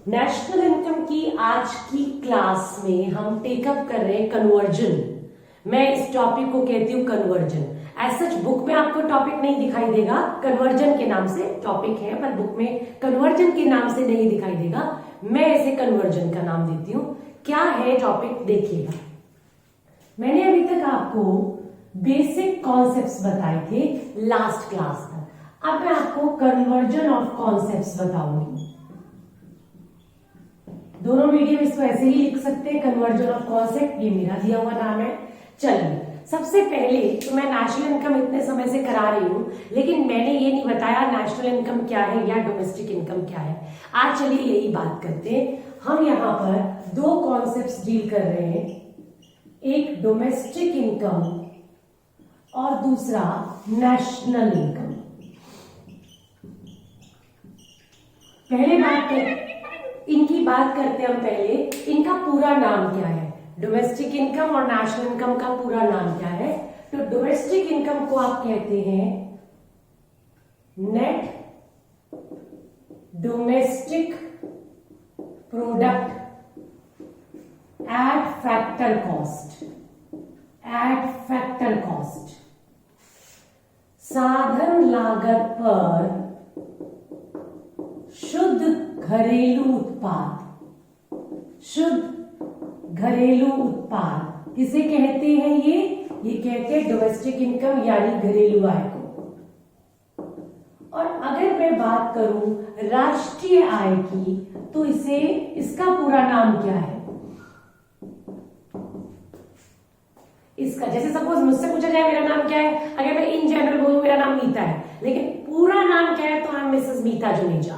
National income की आज की क्लास में हम टेकअप कर रहे हैं कन्वर्जन। मैं इस टॉपिक को कहती हूँ कन्वर्जन। एज सच बुक में आपको टॉपिक नहीं दिखाई देगा, कन्वर्जन के नाम से टॉपिक है, पर बुक में कन्वर्जन के नाम से नहीं दिखाई देगा। मैं इसे कन्वर्जन का नाम देती हूँ। क्या है टॉपिक देखिएगा। मैंने अभी तक आपको बेसिक कॉन्सेप्ट्स बताए थे लास्ट क्लास तक। अब मैं आपको कन्वर्जन ऑफ कॉन्सेप्ट्स बताऊंगी। दोनों मीडियम इसको ऐसे ही लिख सकते हैं, कन्वर्जन ऑफ कॉन्सेप्ट, ये मेरा दिया हुआ नाम है। चलिए, सबसे पहले तो मैं नेशनल इनकम इतने समय से करा रही हूं, लेकिन मैंने ये नहीं बताया नेशनल इनकम क्या है या डोमेस्टिक इनकम क्या है। आज चलिए यही बात करते हैं। हम यहाँ पर दो कॉन्सेप्ट्स डील कर रहे हैं, एक डोमेस्टिक इनकम और दूसरा नेशनल इनकम। पहले इनकी बात करते हैं हम। पहले इनका पूरा नाम क्या है, डोमेस्टिक इनकम और नेशनल इनकम का पूरा नाम क्या है। तो डोमेस्टिक इनकम को आप कहते हैं net domestic product at factor cost. Eight factor cost, साधन लागत पर शुद्ध घरेलू उत्पाद। शुद्ध घरेलू उत्पाद किसे कहते हैं? ये कहते हैं डोमेस्टिक इनकम यानी घरेलू आय को। और अगर मैं बात करूं राष्ट्रीय आय की, तो इसका पूरा नाम क्या है? इसका जैसे सपोज मुझसे पूछा जाए मेरा नाम क्या है, अगर मैं इन जनरल बोलूं मेरा नाम मीता है, लेकिन पूरा नाम क्या है, तो आई एम मिसेस मीता जुनेजा,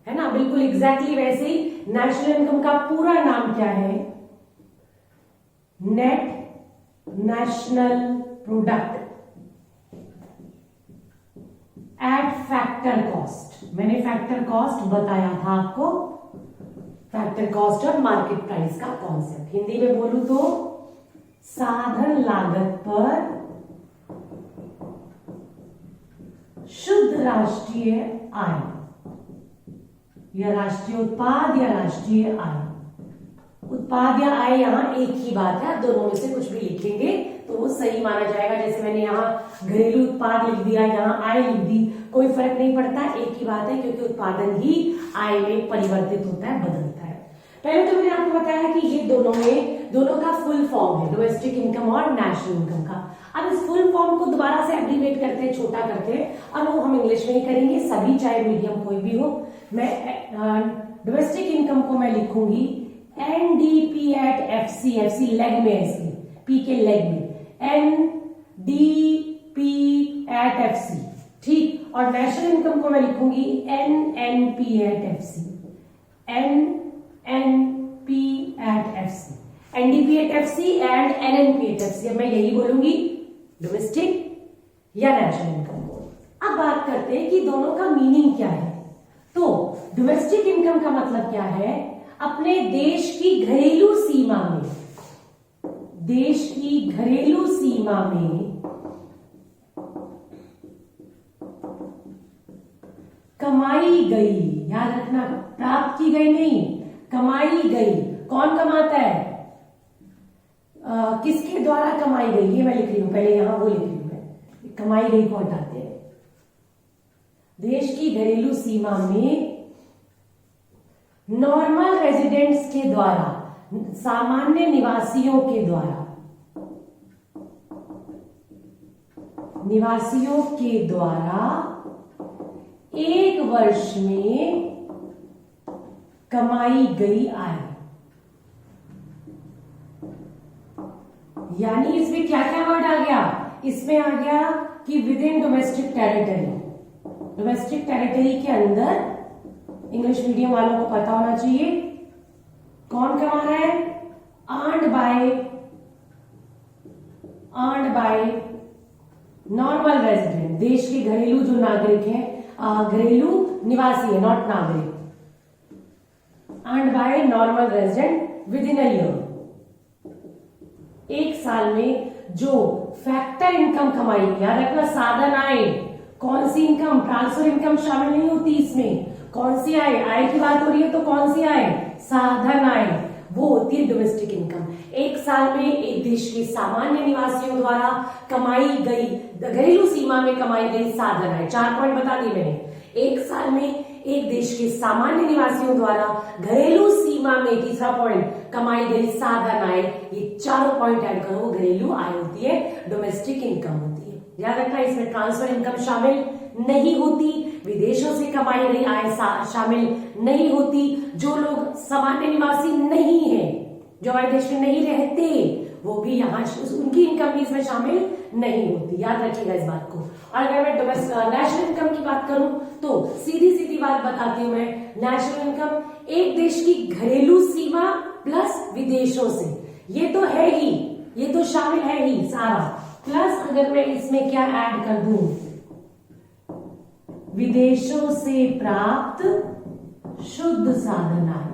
है ना। बिल्कुल एग्जैक्टली वैसे ही नेशनल इनकम का पूरा नाम क्या है? Net national product at factor cost. मैंने फैक्टर कॉस्ट बताया था आपको, फैक्टर कॉस्ट और मार्केट प्राइस का कॉन्सेप्ट। हिंदी में बोलूं तो साधन लागत पर शुद्ध राष्ट्रीय आय या राष्ट्रीय उत्पाद या राष्ट्रीय आय। उत्पाद या आय यहाँ एक ही बात है, दोनों में से कुछ भी लिखेंगे तो वो सही माना जाएगा। जैसे मैंने यहाँ घरेलू उत्पाद लिख दिया, यहाँ आय लिख दी, कोई फर्क नहीं पड़ता, एक ही बात है, क्योंकि उत्पादन ही आय में परिवर्तित होता है, बदलता है। पहले तो मैंने आपको बताया कि ये दोनों का फुल फॉर्म है, डोमेस्टिक इनकम और नेशनल इनकम का। अब इस फुल फॉर्म को दोबारा से एब्रीविएट करते हैं, छोटा करते हैं। अब वो हम इंग्लिश में ही करेंगे, सभी चाहे मीडियम कोई भी हो। मैं डोमेस्टिक इनकम को मैं लिखूंगी NDP at FC. FC leg में है, इसके पी के लेग में, एनडीपी एट एफसी, ठीक। और नेशनल इनकम को मैं लिखूंगी NNP at FC. NNP at FC, NDP at FC and NNP at FC. अब मैं यही बोलूंगी डोमेस्टिक या नेशनल इनकम को। अब बात करते हैं कि दोनों का मीनिंग क्या है। तो डोमेस्टिक इनकम का मतलब क्या है? अपने देश की घरेलू सीमा में, देश की घरेलू सीमा में कमाई गई, याद रखना, प्राप्त की गई नहीं, कमाई गई। कौन कमाता है? किसके द्वारा कमाई गई, ये मैं लिख रही हूं, पहले यहां वो लिख रही हूं मैं, कमाई गई को हटाते हैं। देश की घरेलू सीमा में नॉर्मल रेजिडेंट्स के द्वारा, सामान्य निवासियों के द्वारा, निवासियों के द्वारा एक वर्ष में कमाई गई आय। यानी इसमें क्या क्या वर्ड आ गया? इसमें आ गया कि with in domestic territory. Domestic territory के अंदर, इंग्लिश मीडियम वालों को पता होना चाहिए कौन कमा रहा है? अर्न्ड बाय नॉर्मल रेजिडेंट, देश के घरेलू जो नागरिक हैं, घरेलू निवासी है, नॉट नागरिक। Earned by normal resident with in a year, एक साल में जो फैक्टर इनकम कमाई, याद रखना साधन आए, कौन सी इनकम, ट्रांसफर इनकम शामिल नहीं होती इसमें, कौन सी आय, आय की बात हो रही है तो कौन सी आय, साधन आय, वो होती है डोमेस्टिक इनकम। एक साल में एक देश के सामान्य निवासियों द्वारा कमाई गई, घरेलू सीमा में कमाई गई साधन आय, 4 पॉइंट बता दिए मैंने। एक साल में एक देश के सामान्य निवासियों द्वारा घरेलू सीमा में, तीसरा पॉइंट, कमाई गई साधन आय, ये चारों पॉइंट ऐड करो, वो घरेलू आय होती है, डोमेस्टिक इनकम होती है। याद रखना इसमें ट्रांसफर इनकम शामिल नहीं होती, विदेशों से कमाई गई आय शामिल नहीं होती, जो लोग सामान्य निवासी नहीं है, जो हमारे देश में नहीं रहते, वो भी यहाँ उनकी इनकम भी इसमें शामिल नहीं होती। याद रखिएगा इस बात को। और अगर मैं नेशनल इनकम की बात करूं तो सीधी सीधी बात बताती हूं मैं, नेशनल इनकम एक देश की घरेलू सीमा प्लस विदेशों से, ये तो है ही, ये तो शामिल है ही सारा, प्लस अगर मैं इसमें क्या ऐड कर दूं, विदेशों से प्राप्त शुद्ध साधन आय,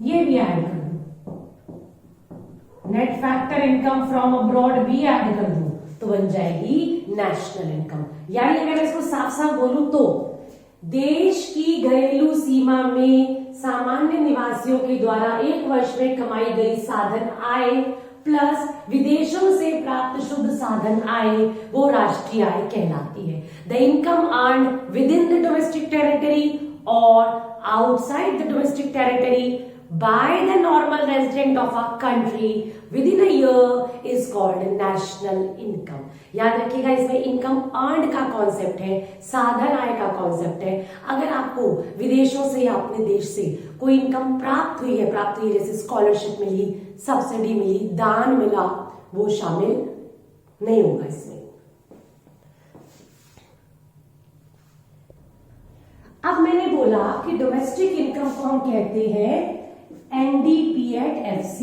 ये भी ऐड कर दूं, net factor income from abroad भी ऐड कर दूं, तो बन जाएगी नेशनल इनकम। यानी अगर इसको साफ साफ बोलूं तो देश की घरेलू सीमा में सामान्य निवासियों के द्वारा एक वर्ष में कमाई गई साधन आय प्लस विदेशों से प्राप्त शुद्ध साधन आय, वो राष्ट्रीय आय कहलाती है। The income earn within the domestic territory और outside the domestic territory by the normal resident of a country within a year is called national income। याद रखिएगा इसमें इनकम अर्न का कॉन्सेप्ट है, साधन आय का कॉन्सेप्ट है। अगर आपको विदेशों से या अपने देश से कोई इनकम प्राप्त हुई है, जैसे स्कॉलरशिप मिली, सब्सिडी मिली, दान मिला, वो शामिल नहीं होगा इसमें। अब मैंने बोला कि डोमेस्टिक इनकम को हम कहते हैं NDPAT-FC।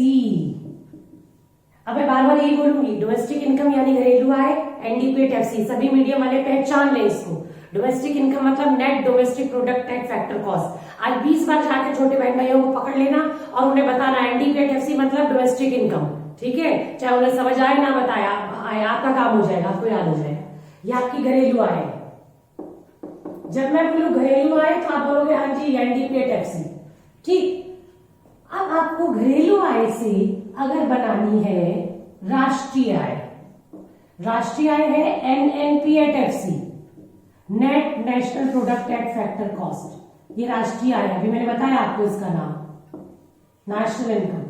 अब मैं बार बार यही बोलूंगी, डोमेस्टिक इनकम यानी घरेलू आय, NDPAT-FC, सभी मीडियम वाले पहचान लें इसको। डोमेस्टिक इनकम मतलब net domestic product at factor cost. आज 20 बार जाके छोटे बहन भाइयों को पकड़ लेना और उन्हें बताना NDPAT-FC मतलब डोमेस्टिक इनकम, ठीक है, चाहे उन्हें समझ आए ना बताया, आपका काम हो जाएगा, आपको याद हो जाएगा। ये आपकी घरेलू आय है। जब मैं बोलूं घरेलू आय तो आप बोलोगे हाँ जी NDPAT-FC, ठीक। अब आपको घरेलू आय से अगर बनानी है राष्ट्रीय आय, राष्ट्रीय आय है NNPAT-FC, net national product at factor cost, ये राष्ट्रीय आय है। अभी मैंने बताया आपको इसका नाम नेशनल इनकम।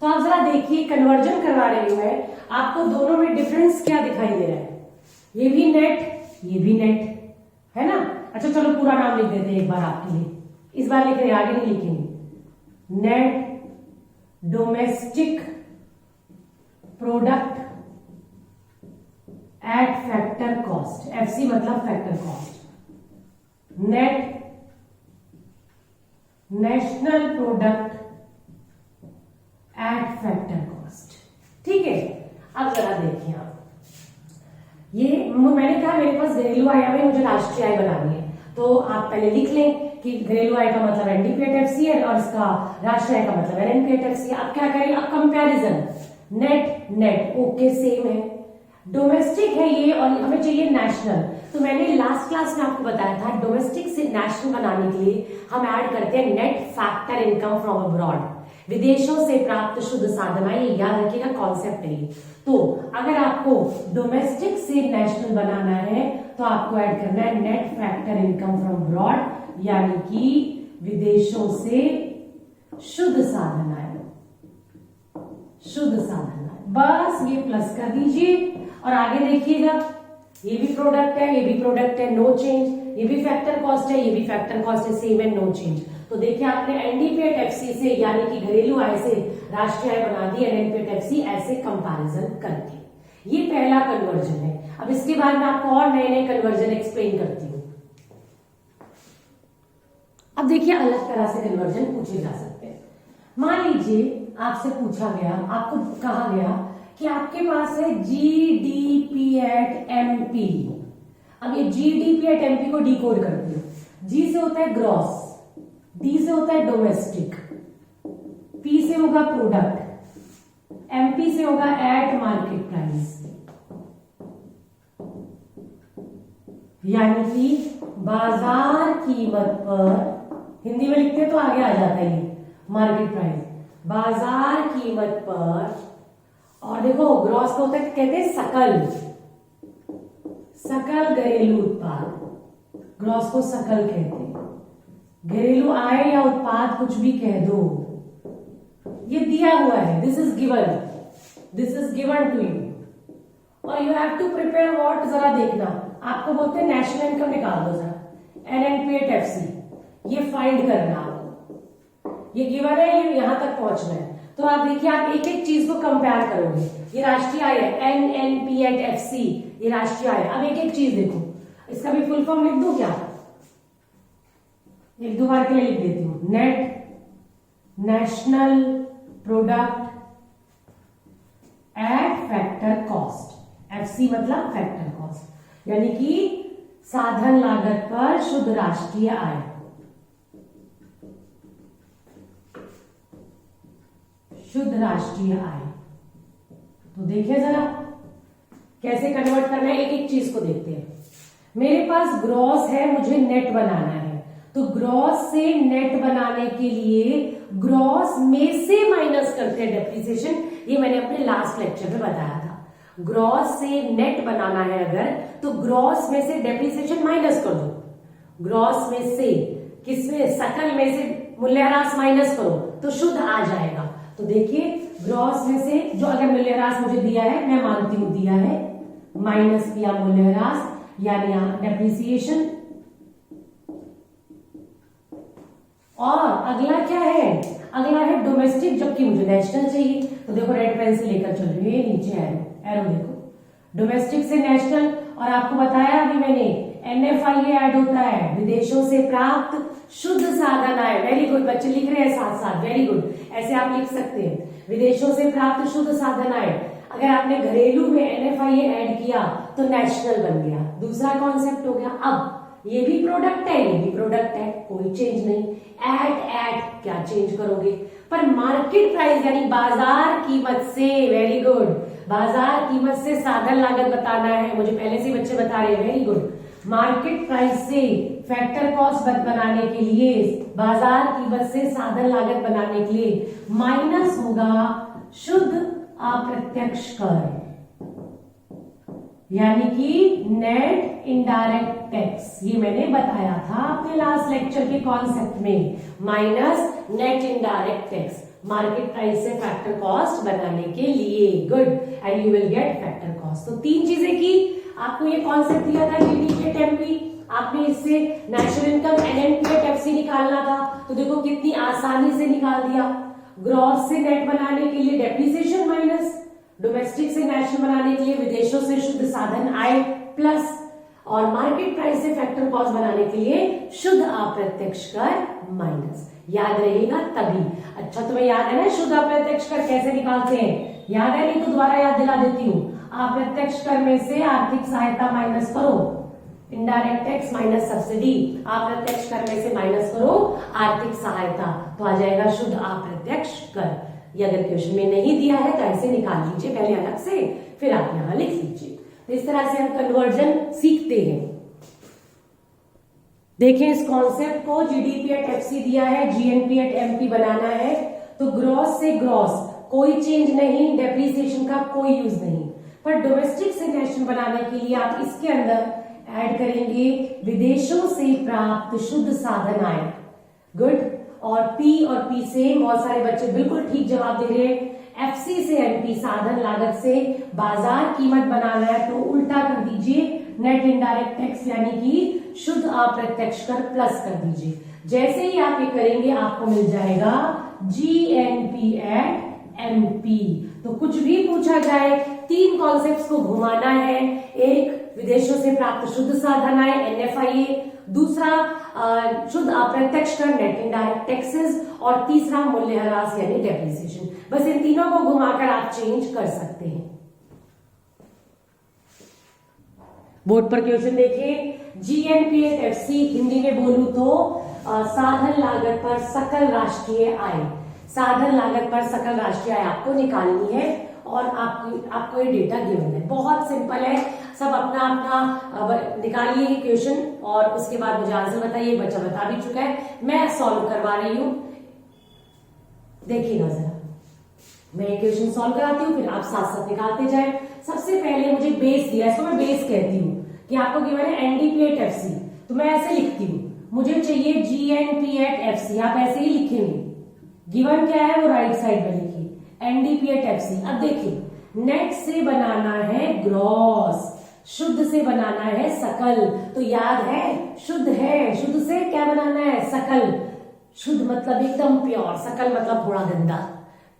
तो आप जरा देखिए, कन्वर्जन करवा रही हूं मैं, आपको दोनों में डिफरेंस क्या दिखाई दे रहा है, ये भी नेट, ये भी नेट है ना। अच्छा चलो पूरा नाम लिख देते हैं एक बार आपके लिए, इस बार लिख रहे हैं, आगे नहीं लिखेंगे। Net domestic product at factor cost, FC मतलब factor cost, net national product at factor cost, ठीक है। अब जरा देखिए आप, ये मैंने कहा मेरे पास घरेलू आय में मुझे राष्ट्रीय आय बनानी है, तो आप पहले लिख लें कि घरेलू आय का मतलब NDPAT-FC है और इसका राष्ट्रीय आय का मतलब NNPAT-FC। अब क्या करें, अब comparison, net net okay same है, डोमेस्टिक है ये और हमें चाहिए नेशनल। तो मैंने लास्ट क्लास में आपको बताया था डोमेस्टिक से नेशनल बनाने के लिए हम ऐड करते हैं net factor income from abroad, विदेशों से प्राप्त शुद्ध साधन आय, याद रखिएगा कॉन्सेप्ट है ये। तो अगर आपको डोमेस्टिक से नेशनल बनाना है तो आपको ऐड करना है net factor income from abroad, यानी कि विदेशों से शुद्ध साधन आय, शुद्ध साधन आय, बस ये प्लस कर दीजिए। और आगे देखिएगा, ये भी प्रोडक्ट है, ये भी प्रोडक्ट है, नो चेंज, ये भी फैक्टर कॉस्ट है, ये भी फैक्टर कॉस्ट है, सेम है, नो चेंज। तो देखिए आपने NDPAT-FC से यानी कि घरेलू आय से राष्ट्रीय आय बना दी NNPAT-FC ऐसे कंपैरिजन करके। ये पहला कन्वर्जन है। अब इसके बाद मैं आपको और नए नए कन्वर्जन एक्सप्लेन करती हूँ। अब देखिए अलग तरह से कन्वर्जन पूछे जा सकते हैं। मान लीजिए आपसे पूछा गया, आपको कहा गया कि आपके पास है GDP@MP। अब ये GDP@MP को डिकोड करती हूँ। G से होता है ग्रॉस, D से होता है डोमेस्टिक, P से होगा प्रोडक्ट, MP से होगा एट मार्केट प्राइस, यानी कि बाजार कीमत पर, हिंदी में लिखते हैं तो आगे आ जाता है ये मार्केट प्राइस, बाजार कीमत पर। और देखो ग्रॉस को होता है कहते हैं सकल, सकल घरेलू उत्पाद, ग्रॉस को सकल कहते हैं। घरेलू आय या उत्पाद कुछ भी कह दो, ये दिया हुआ है, this is given to you और you have to prepare what, जरा देखना, आपको बोलते हैं नेशनल इनकम निकाल दो जरा, NNP/FC, ये फाइंड करना आपको, ये गिवन है, ये यहां तक पहुंचना है। तो आप देखिए, आप एक एक चीज को कंपेयर करोगे, ये राष्ट्रीय आय है NNP/FC, ये राष्ट्रीय आय। अब एक एक चीज देखो, इसका भी फुल फॉर्म लिख दूं क्या, एक दो बार के लिए लिख देती हूं, net national product at factor cost, FC मतलब फैक्टर कॉस्ट, यानी कि साधन लागत पर शुद्ध राष्ट्रीय आय, शुद्ध राष्ट्रीय आय। तो देखिए जरा कैसे कन्वर्ट करना है, एक एक चीज को देखते हैं। मेरे पास ग्रॉस है, मुझे नेट बनाना है, तो ग्रॉस से नेट बनाने के लिए ग्रॉस में से माइनस करते हैं डेप्रिसिएशन, ये मैंने अपने लास्ट लेक्चर में बताया था। ग्रॉस से नेट बनाना है अगर, तो ग्रॉस में से डेप्रिसिएशन माइनस कर दो, ग्रॉस में से किसमें, सकल में से मूल्यह्रास माइनस करो तो शुद्ध आ जाएगा। तो देखिए ग्रॉस में से जो अगर मूल्यह्रास मुझे दिया है, मैं मानती हूं दिया है, माइनस किया मूल्यह्रास यानी डेप्रिसिएशन, और अगला क्या है, अगला है डोमेस्टिक, जबकि मुझे नेशनल चाहिए। तो देखो रेड पेन से लेकर चल रही है, नीचे एरो देखो, डोमेस्टिक से नेशनल, और आपको बताया अभी मैंने NFIA ऐड होता है, विदेशों से प्राप्त शुद्ध साधन आय। वेरी गुड, बच्चे लिख रहे हैं साथ साथ, वेरी गुड, ऐसे आप लिख सकते हैं, विदेशों से प्राप्त शुद्ध साधन आय। अगर आपने घरेलू में NFIA ऐड किया तो नेशनल बन गया, दूसरा कॉन्सेप्ट हो गया। अब ये भी प्रोडक्ट है, ये भी प्रोडक्ट है, कोई चेंज नहीं, एट क्या चेंज करोगे, पर मार्केट प्राइस यानी बाजार कीमत से, वेरी गुड, बाजार कीमत से साधन लागत बताना है, मुझे पहले से बच्चे बता रहे हैं, वेरी गुड। मार्केट प्राइस से फैक्टर कॉस्ट बनाने के लिए, बाजार कीमत से साधन लागत बनाने के लिए माइनस होगा शुद्ध अप्रत्यक्ष कर, यानी कि नेट इनडायरेक्ट टैक्स, ये मैंने बताया था अपने लास्ट लेक्चर के कॉन्सेप्ट में, minus net indirect tax market price से फैक्टर कॉस्ट बनाने के लिए, good, and you will get factor cost. तो तीन चीजें की, आपको ये कॉन्सेप्ट दिया था GDP/MP, आपने इससे नेशनल इनकम NNP/FC निकालना था, तो देखो कितनी आसानी से निकाल दिया। ग्रॉस से नेट बनाने के लिए डेप्रिसिएशन माइनस, डोमेस्टिक से नेशनल बनाने के लिए विदेशों से शुद्ध साधन आय प्लस, और मार्केट प्राइस से फैक्टर कॉस्ट बनाने के लिए शुद्ध अप्रत्यक्ष कर माइनस। याद रहेगा तभी। अच्छा तुम्हें याद है ना शुद्ध अप्रत्यक्ष कर कैसे निकालते हैं, याद है, नहीं तो दोबारा याद दिला देती हूँ। अप्रत्यक्ष कर में से आर्थिक सहायता माइनस करो, इनडायरेक्ट टैक्स माइनस सब्सिडी, अप्रत्यक्ष कर में से माइनस करो आर्थिक सहायता, तो आ जाएगा शुद्ध अप्रत्यक्ष कर। ये अगर क्वेश्चन में नहीं दिया है तो ऐसे निकाल लीजिए पहले अलग से, फिर आप यहां लिख लीजिए। तो इस तरह से हम कन्वर्जन सीखते हैं। देखें इस कॉन्सेप्ट को, GDP/FC दिया है, GNP/MP बनाना है, तो ग्रॉस से ग्रॉस कोई चेंज नहीं, डेप्रिसिएशन का कोई यूज नहीं, पर डोमेस्टिक से नेशनल बनाने के लिए आप इसके अंदर ऐड करेंगे विदेशों से प्राप्त शुद्ध साधन आय, गुड, और P और P से बहुत सारे बच्चे बिल्कुल ठीक जवाब दे रहे हैं। FC से MP साधन लागत से बाजार कीमत बनाना है, तो उल्टा कर दीजिए, नेट इनडायरेक्ट टैक्स यानी कि शुद्ध अप्रत्यक्ष कर प्लस कर दीजिए। जैसे ही आप ये करेंगे आपको मिल जाएगा GNP/MP। तो कुछ भी पूछा जाए, तीन कॉन्सेप्ट्स को घुमाना है, एक विदेशों से प्राप्त शुद्ध साधन आय NFIA, दूसरा शुद्ध अप्रत्यक्ष कर नेट इनडायरेक्ट टैक्सेस, और तीसरा मूल्यह्रास यानी डेप्रिसिएशन। बस इन तीनों को घुमाकर आप चेंज कर सकते हैं। बोर्ड पर क्वेश्चन देखिए, GNP/FC हिंदी में बोलूं तो साधन लागत पर सकल राष्ट्रीय आय, साधन लागत पर सकल राष्ट्रीय आय आपको निकालनी है, और आपको ये डेटा गिवन है, बहुत सिंपल है। सब अपना अपना निकालिए क्वेश्चन और उसके बाद मुझे आंसर बताइए। बच्चा बता भी चुका है, मैं सॉल्व करवा रही हूं। देखिएगा जरा, मैं क्वेश्चन सॉल्व कराती हूँ, फिर आप साथ साथ निकालते जाए। सबसे पहले मुझे बेस दिया, इसको मैं बेस कहती हूँ कि आपको गिवन है एनडीपी एट एफसी, तो मैं ऐसे लिखती हूँ, मुझे चाहिए जीएनपी एट एफसी। आप ऐसे ही लिखेंगे, गिवन क्या है वो राइट साइड में लिखिए, एनडीपी एट एफसी। अब देखिए, नेट से बनाना है ग्रॉस, शुद्ध से बनाना है सकल। तो याद है शुद्ध है, शुद्ध से क्या बनाना है, सकल। शुद्ध मतलब एकदम प्योर, सकल मतलब थोड़ा गंदा,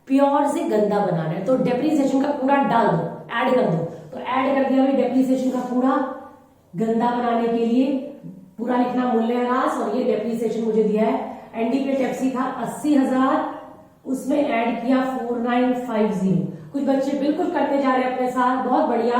प्योर से गंदा बनाना है। तो डेप्रिसिएशन का पूरा डाल दो, ऐड कर दो। तो ऐड कर दिया डेप्रिसिएशन का पूरा, गंदा बनाने के लिए पूरा लिखना मूल्यह्रास, और ये डेप्रिसिएशन मुझे दिया है एनडीपी एट एफसी था 80,000, उसमें ऐड किया 4950। कुछ बच्चे बिल्कुल करते जा रहे हैं अपने साथ, बहुत बढ़िया।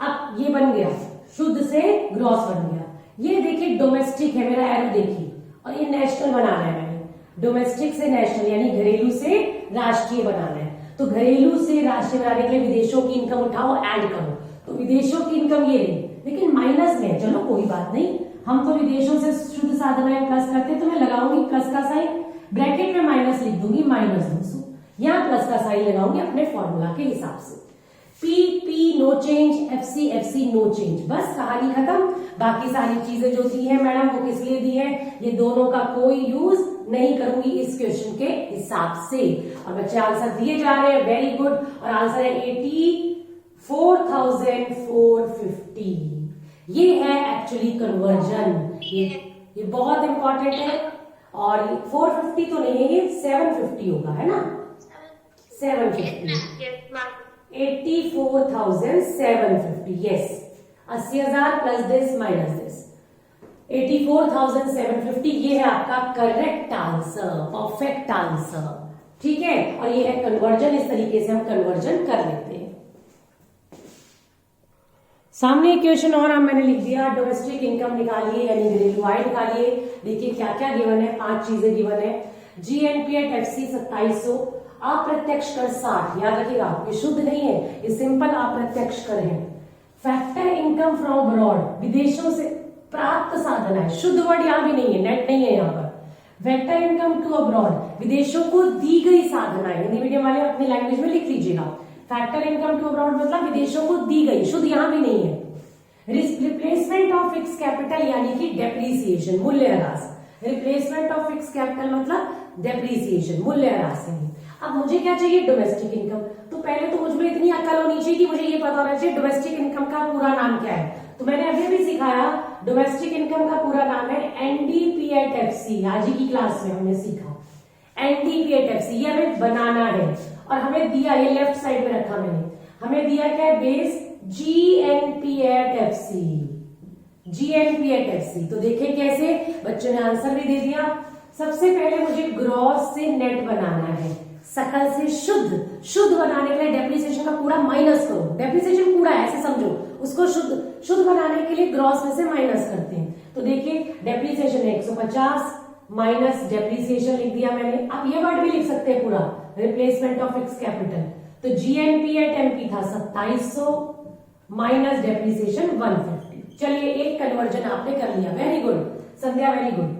अब ये बन गया, शुद्ध से ग्रॉस बन गया। ये देखिए डोमेस्टिक है, मेरा एरो देखिए, और ये नेशनल बनाना है मैंने, डोमेस्टिक से नेशनल यानी घरेलू से राष्ट्रीय बनाना है। तो घरेलू से राष्ट्रीय बनाने के लिए विदेशों की इनकम उठाओ, ऐड करो। तो विदेशों की इनकम ये रही, लेकिन माइनस में, चलो कोई बात नहीं, हम तो विदेशों से शुद्ध साधनाएं प्लस करते, तो मैं लगाऊंगी प्लस का साइन, ब्रैकेट में माइनस लिख दूंगी, -200। यहां प्लस का साइन लगाऊंगी अपने फॉर्मूला के हिसाब से। P P no change, FC FC no change, बस कहानी खत्म। बाकी सारी चीजें जो दी है मैडम वो किस लिए दी है, ये दोनों का कोई यूज नहीं करूंगी इस क्वेश्चन के हिसाब से। और बच्चे आंसर दिए जा रहे हैं, वेरी गुड। और आंसर है 84,450। ये है एक्चुअली कन्वर्जन, ये बहुत इंपॉर्टेंट है। और 450 तो नहीं है, ये 750 होगा, है ना, 750, 84,750, yes. 80,000 plus this minus this, 84,750, ये है आपका करेक्ट आंसर, परफेक्ट आंसर, ठीक है। और ये है कन्वर्जन, इस तरीके से हम कन्वर्जन कर लेते हैं। सामने एक क्वेश्चन और मैंने लिख दिया, डोमेस्टिक इनकम निकालिए यानी घरेलू आय निकालिए। देखिए क्या क्या गिवन है, 5 चीजें गिवन है। जीएनपी एट एफसी 2700, अप्रत्यक्ष कर 60, याद रखिएगा ये शुद्ध नहीं है, ये सिंपल अप्रत्यक्ष कर है। फैक्टर इनकम फ्रॉम अब्रॉड, विदेशों से प्राप्त साधन है, शुद्ध वर्ड यहां भी नहीं है, नेट नहीं है यहाँ पर। फैक्टर इनकम टू अब्रॉड, विदेशों को दी गई साधना है, हिंदी मीडियम वाले अपनी लैंग्वेज में लिख लीजिएगा। फैक्टर इनकम टू अब्रॉड मतलब विदेशों को दी गई, शुद्ध यहां भी नहीं है। रिप्लेसमेंट ऑफ फिक्स कैपिटल यानी कि डेप्रीसिएशन, मूल्यह्रास। रिप्लेसमेंट ऑफ फिक्स कैपिटल मतलब डेप्रीसिएशन, मूल्यह्रास है। अब मुझे क्या चाहिए, डोमेस्टिक इनकम। तो पहले तो मुझे इतनी अकल होनी चाहिए कि मुझे ये पता होना चाहिए डोमेस्टिक इनकम का पूरा नाम क्या है। तो मैंने अभी भी सिखाया, डोमेस्टिक इनकम का पूरा नाम है एनडीपी एट एफसी। आज ही की क्लास में हमने सीखा एनडीपी एट एफसी, ये हमें बनाना है। और हमें दिया, ये लेफ्ट साइड में रखा मैंने, हमें दिया क्या है, base GNP at FC, GNP at FC. तो देखिए कैसे, बच्चों ने आंसर भी दे दिया। सबसे पहले मुझे ग्रॉस से नेट बनाना है, सकल से शुद्ध। शुद्ध बनाने के लिए डेप्रिसिएशन का पूरा माइनस करो, डेप्रिसिएशन पूरा है ऐसे समझो, उसको शुद्ध बनाने के लिए ग्रॉस में से माइनस करते हैं। तो देखिए डेप्रिसिएशन है 150 माइनस डेप्रिसिएशन लिख दिया मैंने। अब ये वर्ड भी लिख सकते हैं पूरा, रिप्लेसमेंट ऑफ फिक्स कैपिटल। तो जीएनपी एट एमपी था 2700 माइनस डेप्रिसिएशन 150। चलिए एक कन्वर्जन आपने कर लिया, वेरी गुड संध्या, वेरी गुड।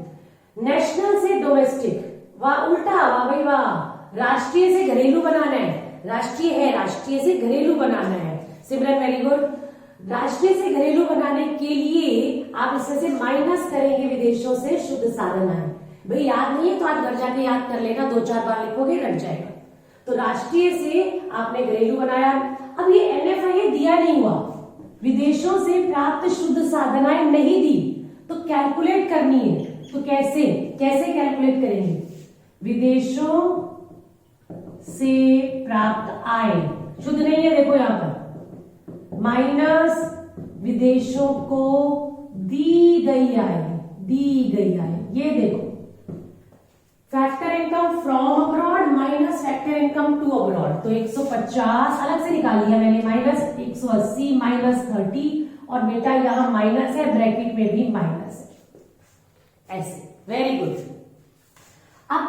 नेशनल से डोमेस्टिक, वाह उल्टा, वाह भाई वाह। राष्ट्रीय से घरेलू बनाना है, राष्ट्रीय है, राष्ट्रीय से घरेलू बनाना है। सिमरन वेरी गुड। राष्ट्रीय से घरेलू बनाने के लिए आप इसमें से माइनस करेंगे विदेशों से शुद्ध साधनाएं। भाई याद नहीं है तो आज घर जाके याद कर लेना, 2-4 बार लिखोगे रट जाएगा। तो राष्ट्रीय से आपने घरेलू बनाया। अब ये एनएफआई दिया नहीं हुआ, विदेशों से प्राप्त शुद्ध साधनाएं नहीं दी, तो कैलकुलेट करनी है। तो कैसे कैलकुलेट करेंगे, विदेशों से प्राप्त आय शुद्ध नहीं है, देखो यहां पर माइनस विदेशों को दी गई आय, ये देखो factor income from abroad minus factor income to abroad. तो 150 अलग से निकाल लिया मैंने, माइनस 180 माइनस 30, और बेटा यहां माइनस है, ब्रैकेट में भी माइनस है, ऐसे, वेरी गुड। अब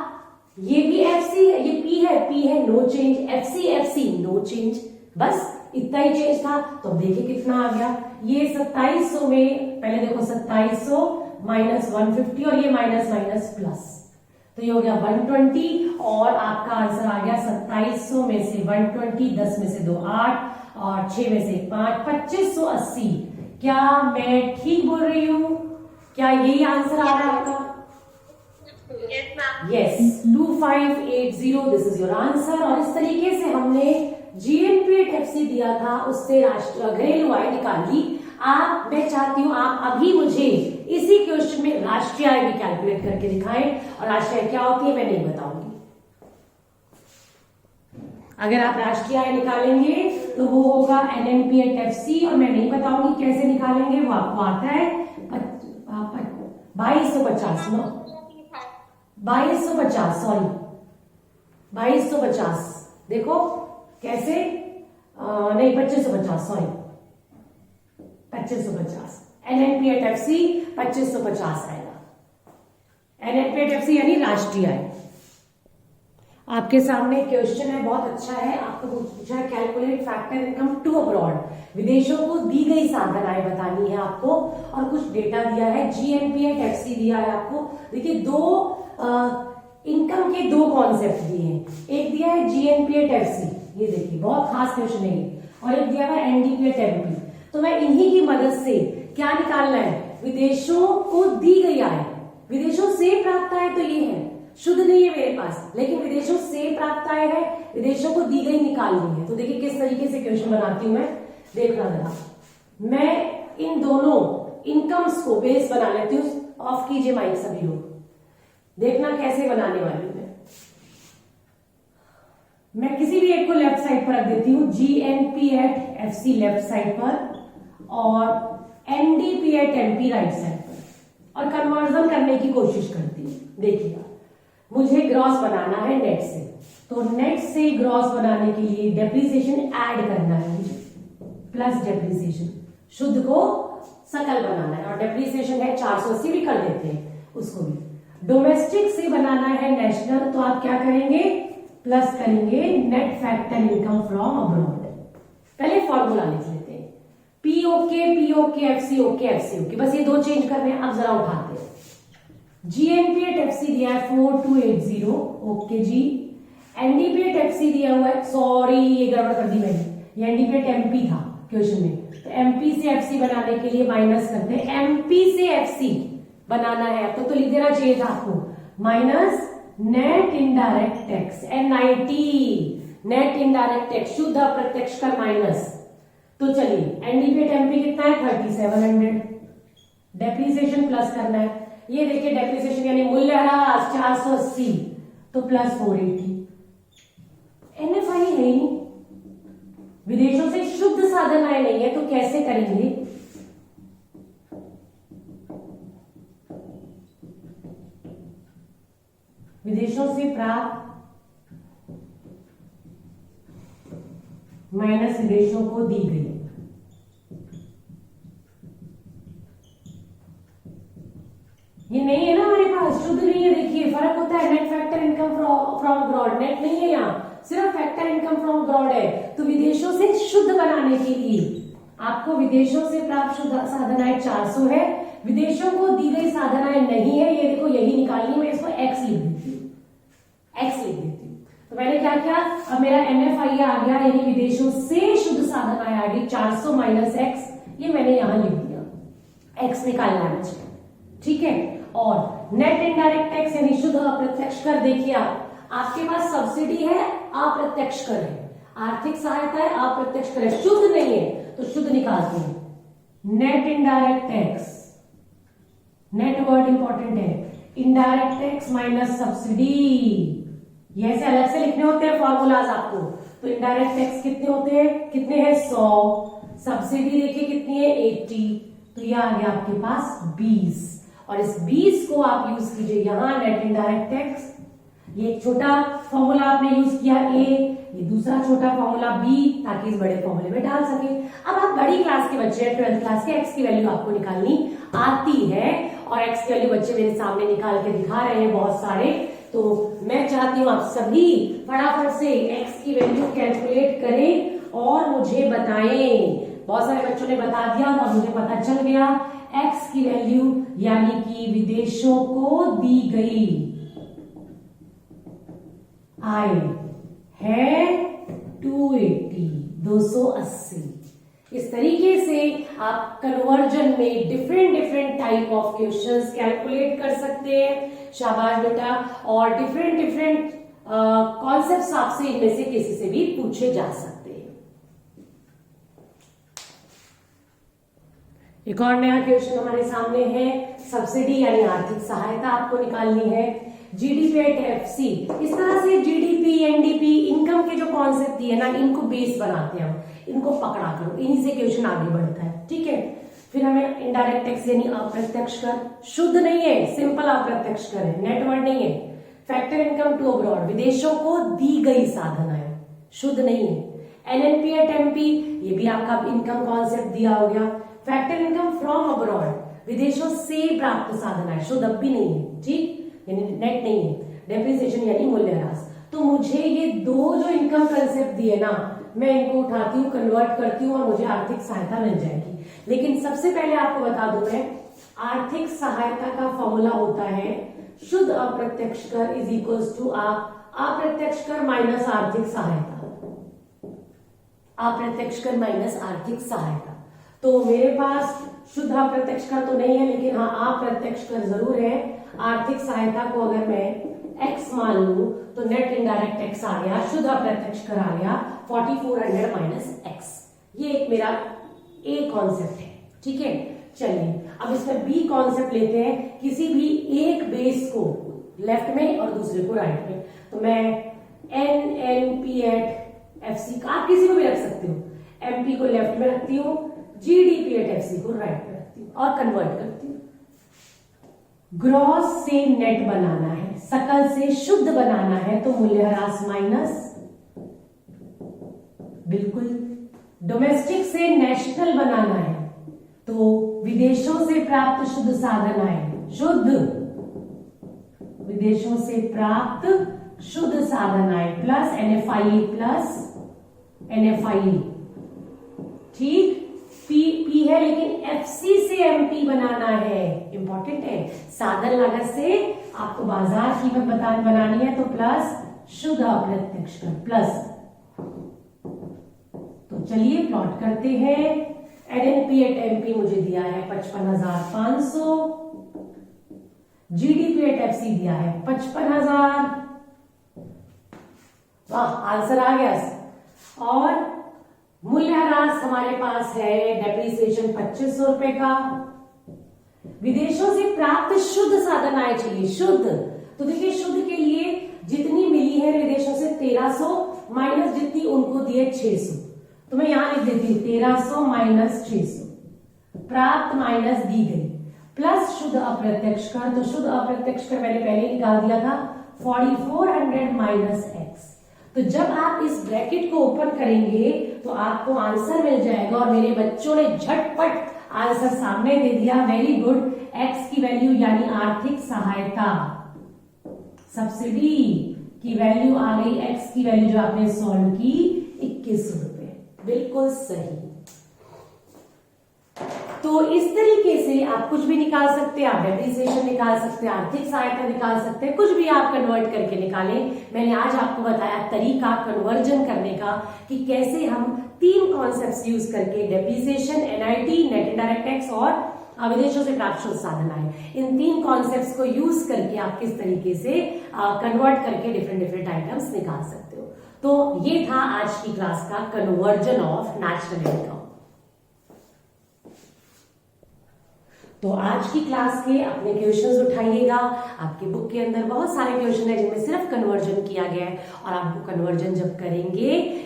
ये भी एफसी है, ये पी है no change, FC no change, बस इतना ही चेंज था। तो देखिए कितना आ गया, ये 2700 में पहले देखो 2700 माइनस 150 और ये माइनस माइनस प्लस, तो ये हो गया 120 और आपका आंसर आ गया 2700 में से 120, 10 में से 2 8 और 6 में से 5 2580। क्या मैं ठीक बोल रही हूँ? क्या यही आंसर आ रहा है आपका? Yes, 2580 this is your answer. और इस तरीके से हमने GNPAT FC दिया था, उससे घरेलू आय निकाली। मैं चाहती हूं आप अभी मुझे इसी क्वेश्चन में राष्ट्रीय आय भी कैलकुलेट करके दिखाएं, और राष्ट्रीय आय क्या होती है मैं नहीं बताऊंगी। अगर आप राष्ट्रीय आय निकालेंगे तो वो होगा NNPAT FC, और मैं नहीं बताऊंगी कैसे निकालेंगे, वो आपको आता है 2250 सॉरी 2250। देखो कैसे, नहीं 2550 सॉरी 2550। NNPAT FC 2550 आएगा। NNPAT FC यानी राष्ट्रीय आय। आपके सामने क्वेश्चन है, बहुत अच्छा है। आपको पूछा है calculate factor income to abroad. विदेशों को दी गई साधन आय बतानी है आपको, और कुछ डेटा दिया है। GNPAT FC दिया है आपको। देखिए दो इनकम के दो कॉन्सेप्ट दिए हैं। एक दिया है GNPAT FC, ये देखिए बहुत खास क्वेश्चन है, और एक दिया है NDPAT MP। तो मैं इन्हीं की मदद से क्या निकालना है, विदेशों को दी गई आय, विदेशों से प्राप्त आय तो ये है, शुद्ध नहीं है मेरे पास, लेकिन विदेशों से प्राप्त आय है, विदेशों को दी गई निकालनी है। तो देखिए किस तरीके से क्वेश्चन बनाती हूं मैं, देखना जरा। मैं इन दोनों इनकम्स को बेस बना लेती हूँ। ऑफ कीजिए माइक सभी लोग, देखना कैसे बनाने वाली हूं मैं किसी भी एक को लेफ्ट साइड पर रख देती हूँ, GNPAT FC लेफ्ट साइड पर और NDPAT MP राइट साइड पर, और कन्वर्जन करने की कोशिश करती हूँ। देखिएगा मुझे ग्रॉस बनाना है नेट से, तो नेट से ग्रॉस बनाने के लिए डेप्रिसिएशन ऐड करना है मुझे, प्लस डेप्रिसिएशन, शुद्ध को सकल बनाना है, और डेप्रिसिएशन है 480 भी कर देते हैं उसको भी। डोमेस्टिक से बनाना है नेशनल, तो आप क्या करेंगे, प्लस करेंगे net factor income from abroad. पहले फॉर्मूला लिख लेते हैं, POK FC OK, बस ये दो चेंज करने हैं। अब जरा उठाते हैं। GNPAT FC दिया है 4280, ओके जी। NDPAT FC दिया हुआ है, सॉरी ये गड़बड़ कर दी मैंने, ये NDPAT MP था क्वेश्चन में, तो MP से FC बनाने के लिए माइनस करते हैं। MP से FC बनाना है तो लिख देना चाहिए था आपको, minus net indirect tax NIT, net indirect tax, शुद्ध अप्रत्यक्ष कर माइनस। तो चलिए NDPAT MP कितना है 3700, डेप्रिसिएशन प्लस करना है। ये देखिए डेप्रिसिएशन यानी मूल्यह्रास 480, तो प्लस 480। NFI है ही नहीं, विदेशों से शुद्ध साधन आय नहीं है, तो कैसे करेंगे, विदेशों से प्राप्त माइनस विदेशों को दी गई। ये नहीं है ना हमारे पास, शुद्ध नहीं है। देखिए फर्क होता है, net factor income from abroad, net नहीं है यहाँ, सिर्फ फैक्टर इनकम फ्रॉम अब्रॉड है। तो विदेशों से शुद्ध बनाने के लिए आपको विदेशों से प्राप्त शुद्ध साधन आय 400 है, विदेशों को दी गई साधन आय नहीं है, ये देखो यही निकालनी है। मैं इसको x लिख देती हूँ, x लिख देती हूँ। तो मैंने क्या किया, अब मेरा NFI आ गया, यानी विदेशों से शुद्ध साधन आय आ गई 400 माइनस x, ये मैंने यहां लिख दिया, x निकालना है मुझे, ठीक है। और नेट इनडायरेक्ट टैक्स यानी शुद्ध अप्रत्यक्ष कर, देखिए आपके पास सब्सिडी है, अप्रत्यक्ष कर है, आर्थिक सहायता है, अप्रत्यक्ष कर है, शुद्ध नहीं है, तो शुद्ध निकालते हैं। Net indirect tax, net word important है, इनडायरेक्ट टैक्स माइनस सब्सिडी, ये ऐसे अलग से लिखने होते हैं फॉर्मूलाज आपको। तो इनडायरेक्ट टैक्स कितने होते हैं, कितने हैं 100, सब्सिडी देखिए कितनी है 80, तो यह आ गया आपके पास 20, और इस 20 को आप यूज कीजिए यहां नेट इनडायरेक्ट टैक्स। ये एक छोटा फॉर्मूला आपने यूज किया A, ये दूसरा छोटा फॉर्मूला B, ताकि इस बड़े फॉर्मूले में डाल सके। अब आप बड़ी क्लास के बच्चे हैं, 12th क्लास के, x की वैल्यू आपको निकालनी आती है, और x की वैल्यू बच्चे मेरे सामने निकाल के दिखा रहे हैं बहुत सारे। तो मैं चाहती हूं आप सभी फटाफट से x की वैल्यू कैलकुलेट करें और मुझे बताएं। बहुत सारे बच्चों ने बता दिया और मुझे पता चल गया x की वैल्यू यानी कि विदेशों को दी गई आय है 280। इस तरीके से आप कन्वर्जन में different type of questions calculate कर सकते हैं। शाबाश बेटा। और डिफरेंट कॉन्सेप्ट्स आपसे इनमें से किसी से भी पूछे जा सकते हैं। एक और नया क्वेश्चन हमारे सामने है। सब्सिडी यानी आर्थिक सहायता आपको निकालनी है। GDP at FC. इस तरह से जीडीपी, एनडीपी, इनकम के जो कॉन्सेप्ट दिए ना, इनको बेस बनाते हैं हम, इनको पकड़ा करो, इन्हीं से क्वेश्चन आगे बढ़ता है। ठीक है। फिर हमें इनडायरेक्ट टैक्स यानी अप्रत्यक्ष कर, शुद्ध नहीं है, सिंपल अप्रत्यक्ष कर है, नेट वर्ड नहीं है। फैक्टर इनकम टू अब्रॉड, विदेशों को दी गई साधन है, शुद्ध नहीं है। एनएनपी एट एमपी, ये भी आपका इनकम कॉन्सेप्ट दिया हो गया। फैक्टर इनकम फ्रॉम अब्रॉड, विदेशों से प्राप्त साधन है, शुद्ध अब भी नहीं है, ठीक, यानी नेट नहीं है। डेप्रिसिएशन यानी मूल्यह्रास। तो मुझे ये दो जो इनकम कंसेप्ट दिए ना, मैं इनको उठाती हूँ, कन्वर्ट करती हूँ और मुझे आर्थिक सहायता मिल जाएगी। लेकिन सबसे पहले आपको बता दूं मैं, आर्थिक सहायता का फॉर्मूला होता है शुद्ध अप्रत्यक्ष कर इज इक्वल्स टू अप्रत्यक्ष कर माइनस आर्थिक सहायता, अप्रत्यक्ष कर माइनस आर्थिक सहायता। तो मेरे पास शुद्ध अप्रत्यक्ष कर तो नहीं है, लेकिन हाँ अप्रत्यक्ष कर जरूर है। आर्थिक सहायता को अगर मैं x मान लूं तो नेट इनडायरेक्ट टैक्स आ गया, शुद्ध अप्रत्यक्ष कर आ गया 4400 माइनस x। ये एक मेरा ए कॉन्सेप्ट है। ठीक है। चलिए अब इसमें बी कॉन्सेप्ट लेते हैं। किसी भी एक बेस को लेफ्ट में और दूसरे को राइट में, तो मैं N N P at F C, आप किसी को भी रख सकते हो। एमपी को लेफ्ट में रखती हूँ, जीडीपी एट एफ सी को राइट में रखती हूँ और कन्वर्ट करती हूँ। ग्रॉस से नेट बनाना है, सकल से शुद्ध बनाना है, तो मूल्यह्रास माइनस, बिल्कुल। डोमेस्टिक से नेशनल बनाना है, तो विदेशों से प्राप्त शुद्ध साधन आए, शुद्ध विदेशों से प्राप्त शुद्ध साधन आए प्लस एनएफआई। ठीक। पी है, लेकिन एफसी से एमपी बनाना है, इंपॉर्टेंट है। साधन लागत से आपको बाजार कीमत बनानी है, तो प्लस शुद्ध अप्रत्यक्ष कर प्लस। तो चलिए प्लॉट करते हैं। एनएनपी एट एमपी मुझे दिया है 55,500, जीडीपी एट एफसी दिया है 55,000। वाह, आंसर आ गया। और मूल्यह्रास हमारे पास है डेप्रिसिएशन 2500 रुपए का। विदेशों से प्राप्त शुद्ध साधन आए चाहिए, शुद्ध। तो देखिए शुद्ध के लिए जितनी मिली है विदेशों से 1300 माइनस जितनी उनको दिए 600, तो मैं यहां लिख देती हूँ 1300 माइनस 600, प्राप्त माइनस दी गई, प्लस शुद्ध अप्रत्यक्ष कर। तो शुद्ध अप्रत्यक्ष कर मैंने पहले निकाल दिया था 4400 माइनस एक्स। तो जब आप इस ब्रैकेट को ओपन करेंगे तो आपको आंसर मिल जाएगा। और मेरे बच्चों ने झटपट आंसर सामने दे दिया, वेरी गुड। एक्स की वैल्यू यानी आर्थिक सहायता, सब्सिडी की वैल्यू आ गई, एक्स की वैल्यू जो आपने सॉल्व की 21 रुपए, बिल्कुल सही। तो इस तरीके से आप कुछ भी निकाल सकते हैं, आप डेप्रिसिएशन निकाल सकते हैं, आर्थिक सहायता निकाल सकते हैं, कुछ भी आप कन्वर्ट करके निकालें। मैंने आज आपको बताया तरीका कन्वर्जन करने का कि कैसे हम 3 कॉन्सेप्ट्स यूज करके depreciation, NIT, net indirect tax और विदेशों से प्राप्त शुद्ध साधन आए, इन 3 कॉन्सेप्ट्स को यूज करके आप किस तरीके से कन्वर्ट करके डिफरेंट आइटम्स निकाल सकते हो। तो ये था आज की क्लास का कन्वर्जन ऑफ नेशनल इनकम। तो आज की क्लास के अपने क्वेश्चंस उठाइएगा। आपके बुक के अंदर बहुत सारे क्वेश्चन है जिनमें सिर्फ कन्वर्जन किया गया है, और आपको कन्वर्जन जब करेंगे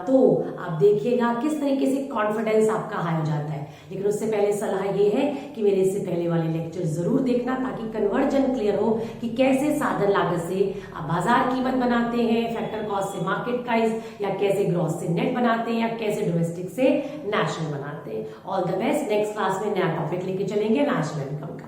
तो आप देखिएगा किस तरीके से कॉन्फिडेंस आपका हाई हो जाता है। लेकिन उससे पहले सलाह ये है कि मेरे इससे पहले वाले लेक्चर जरूर देखना, ताकि कन्वर्जन क्लियर हो कि कैसे साधन लागत से आप बाजार कीमत बनाते हैं, फैक्टर कॉस्ट से मार्केट प्राइस, या कैसे ग्रॉस से नेट बनाते हैं, या कैसे डोमेस्टिक से नेशनल बनाते हैं। All the best. Next class में नया टॉपिक लेके चलेंगे नेशनल इनकम का।